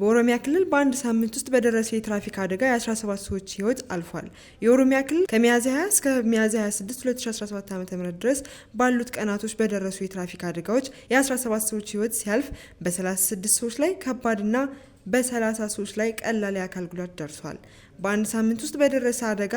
በኦሮሚያ ክልል በአንድ ሳምንት ውስጥ በደረሰ የትራፊክ አደጋ የ17 ሰዎች ህይወት አልፏል። የኦሮሚያ ክልል ከሚያዝያ 20 እስከ ሚያዝያ 26 2017 ዓ.ም ድረስ ባሉት ቀናቶች በደረሱ የትራፊክ አደጋዎች የ17 ሰዎች ህይወት ሲያልፍ በ36 ሰዎች ላይ ከባድና በ30 ሰዎች ላይ ቀላል የአካል ጉዳት ደርሷል። በአንድ ሳምንት ውስጥ በደረሰ አደጋ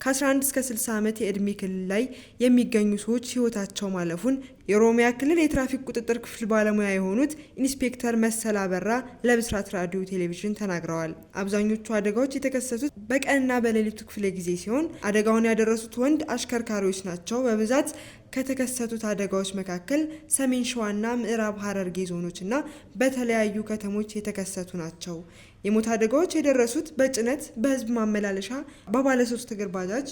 ከ11 እስከ 60 ዓመት የዕድሜ ክልል ላይ የሚገኙ ሰዎች ህይወታቸው ማለፉን የኦሮሚያ ክልል የትራፊክ ቁጥጥር ክፍል ባለሙያ የሆኑት ኢንስፔክተር መሰል አበራ ለብስራት ራዲዮ ቴሌቪዥን ተናግረዋል። አብዛኞቹ አደጋዎች የተከሰቱት በቀንና በሌሊቱ ክፍለ ጊዜ ሲሆን አደጋውን ያደረሱት ወንድ አሽከርካሪዎች ናቸው። በብዛት ከተከሰቱት አደጋዎች መካከል ሰሜን ሸዋና ምዕራብ ሐረርጌ ዞኖችና በተለያዩ ከተሞች የተከሰቱ ናቸው። የሞት አደጋዎች የደረሱት በጭነት፣ በህዝብ ማመላለሻ፣ በባለ 3 እግር ባጃጅ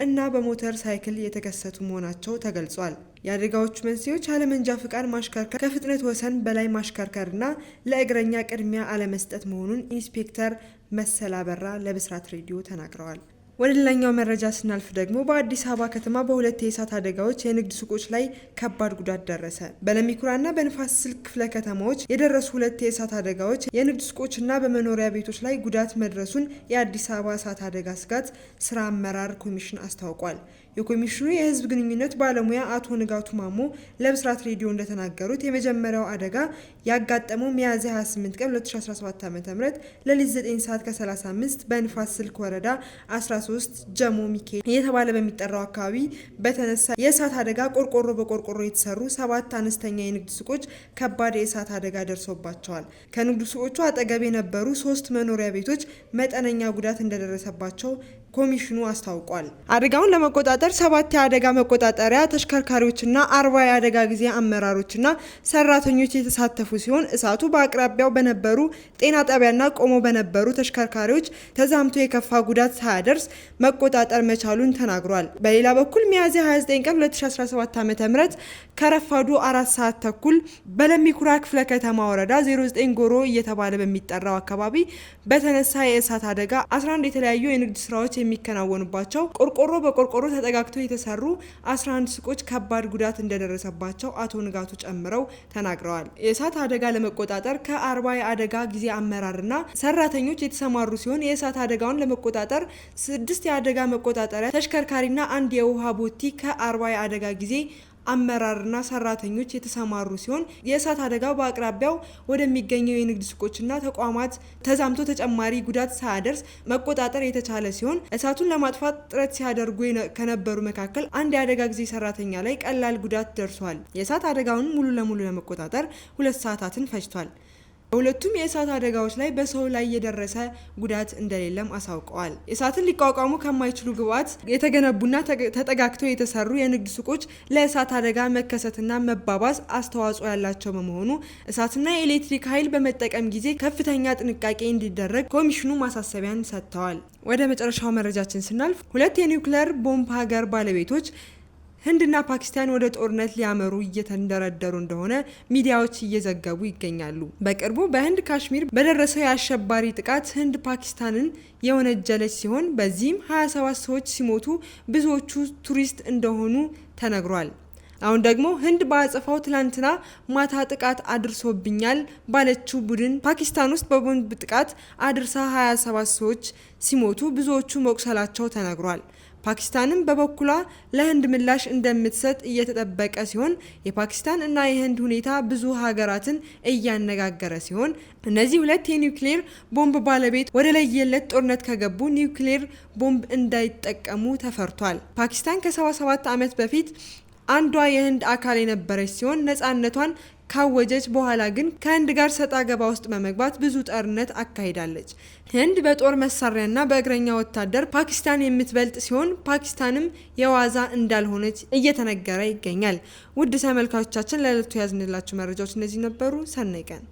እና በሞተር ሳይክል የተከሰቱ መሆናቸው ተገልጿል። የአደጋዎቹ መንስኤዎች ያለመንጃ ፍቃድ ማሽከርከር፣ ከፍጥነት ወሰን በላይ ማሽከርከርና ለእግረኛ ቅድሚያ አለመስጠት መሆኑን ኢንስፔክተር መሰል አበራ ለብስራት ሬዲዮ ተናግረዋል። ወደ ሌላኛው መረጃ ስናልፍ ደግሞ በአዲስ አበባ ከተማ በሁለት የእሳት አደጋዎች የንግድ ሱቆች ላይ ከባድ ጉዳት ደረሰ። በለሚኩራና በንፋስ ስልክ ክፍለ ከተማዎች የደረሱ ሁለት የእሳት አደጋዎች የንግድ ሱቆችና በመኖሪያ ቤቶች ላይ ጉዳት መድረሱን የአዲስ አበባ እሳት አደጋ ስጋት ስራ አመራር ኮሚሽን አስታውቋል። የኮሚሽኑ የህዝብ ግንኙነት ባለሙያ አቶ ንጋቱ ማሞ ለብስራት ሬዲዮ እንደተናገሩት የመጀመሪያው አደጋ ያጋጠመው ሚያዝያ 28 ቀን 2017 ዓ.ም ሌሊት 9 ሰዓት ከ35 በንፋስ ስልክ ወረዳ 13 ጀሞ ሚካኤል እየተባለ በሚጠራው አካባቢ በተነሳ የእሳት አደጋ ቆርቆሮ በቆርቆሮ የተሰሩ 7 አነስተኛ የንግድ ሱቆች ከባድ የእሳት አደጋ ደርሶባቸዋል። ከንግድ ሱቆቹ አጠገብ የነበሩ 3 መኖሪያ ቤቶች መጠነኛ ጉዳት እንደደረሰባቸው ኮሚሽኑ አስታውቋል። አደጋውን ለመቆጣጠር 7 የአደጋ መቆጣጠሪያ ተሽከርካሪዎችና 40 የአደጋ ጊዜ አመራሮችና ሰራተኞች የተሳተፉ ሲሆን እሳቱ በአቅራቢያው በነበሩ ጤና ጣቢያና ቆሞ በነበሩ ተሽከርካሪዎች ተዛምቶ የከፋ ጉዳት ሳያደርስ መቆጣጠር መቻሉን ተናግሯል። በሌላ በኩል ሚያዝያ 29 ቀን 2017 ዓ.ም ከረፋዱ 4 ሰዓት ተኩል በለሚኩራ ክፍለ ከተማ ወረዳ 09 ጎሮ እየተባለ በሚጠራው አካባቢ በተነሳ የእሳት አደጋ 11 የተለያዩ የንግድ ስራዎች የሚከናወኑባቸው ቆርቆሮ በቆርቆሮ ተጠጋግተው የተሰሩ 11 ሱቆች ከባድ ጉዳት እንደደረሰባቸው አቶ ንጋቱ ጨምረው ተናግረዋል። የእሳት አደጋ ለመቆጣጠር ከ40 የአደጋ ጊዜ አመራርና ሰራተኞች የተሰማሩ ሲሆን የእሳት አደጋውን ለመቆጣጠር 6 የአደጋ መቆጣጠሪያ ተሽከርካሪና 1 የውሃ ቦቲ ከ40 የአደጋ ጊዜ አመራርና ሰራተኞች የተሰማሩ ሲሆን የእሳት አደጋው በአቅራቢያው ወደሚገኘው የንግድ ሱቆችና ተቋማት ተዛምቶ ተጨማሪ ጉዳት ሳያደርስ መቆጣጠር የተቻለ ሲሆን እሳቱን ለማጥፋት ጥረት ሲያደርጉ ከነበሩ መካከል 1 የአደጋ ጊዜ ሰራተኛ ላይ ቀላል ጉዳት ደርሷል። የእሳት አደጋውን ሙሉ ለሙሉ ለመቆጣጠር 2 ሰዓታትን ፈጅቷል። በሁለቱም የእሳት አደጋዎች ላይ በሰው ላይ የደረሰ ጉዳት እንደሌለም አሳውቀዋል። እሳትን ሊቋቋሙ ከማይችሉ ግብዓት የተገነቡና ተጠጋግተው የተሰሩ የንግድ ሱቆች ለእሳት አደጋ መከሰትና መባባስ አስተዋጽኦ ያላቸው በመሆኑ እሳትና የኤሌክትሪክ ኃይል በመጠቀም ጊዜ ከፍተኛ ጥንቃቄ እንዲደረግ ኮሚሽኑ ማሳሰቢያን ሰጥተዋል። ወደ መጨረሻው መረጃችን ስናልፍ 2 የኒውክሌር ቦምብ ሀገር ባለቤቶች ህንድና ፓኪስታን ወደ ጦርነት ሊያመሩ እየተንደረደሩ እንደሆነ ሚዲያዎች እየዘገቡ ይገኛሉ። በቅርቡ በህንድ ካሽሚር በደረሰው የአሸባሪ ጥቃት ህንድ ፓኪስታንን የወነጀለች ሲሆን በዚህም 27 ሰዎች ሲሞቱ ብዙዎቹ ቱሪስት እንደሆኑ ተነግሯል። አሁን ደግሞ ህንድ በአጸፋው ትላንትና ማታ ጥቃት አድርሶብኛል ባለችው ቡድን ፓኪስታን ውስጥ በቦምብ ጥቃት አድርሳ 27 ሰዎች ሲሞቱ ብዙዎቹ መቁሰላቸው ተነግሯል። ፓኪስታንም በበኩሏ ለህንድ ምላሽ እንደምትሰጥ እየተጠበቀ ሲሆን የፓኪስታን እና የህንድ ሁኔታ ብዙ ሀገራትን እያነጋገረ ሲሆን እነዚህ 2 የኒውክሌር ቦምብ ባለቤት ወደ ለየለት ጦርነት ከገቡ ኒውክሌር ቦምብ እንዳይጠቀሙ ተፈርቷል። ፓኪስታን ከ77 ዓመት በፊት አንዷ የህንድ አካል የነበረች ሲሆን ነፃነቷን ካወጀች በኋላ ግን ከህንድ ጋር ሰጣ ገባ ውስጥ በመግባት ብዙ ጦርነት አካሂዳለች። ህንድ በጦር መሳሪያና በእግረኛ ወታደር ፓኪስታን የምትበልጥ ሲሆን ፓኪስታንም የዋዛ እንዳልሆነች እየተነገረ ይገኛል። ውድ ተመልካቾቻችን ለዕለቱ ያዝንላችሁ መረጃዎች እነዚህ ነበሩ። ሰናይ ቀን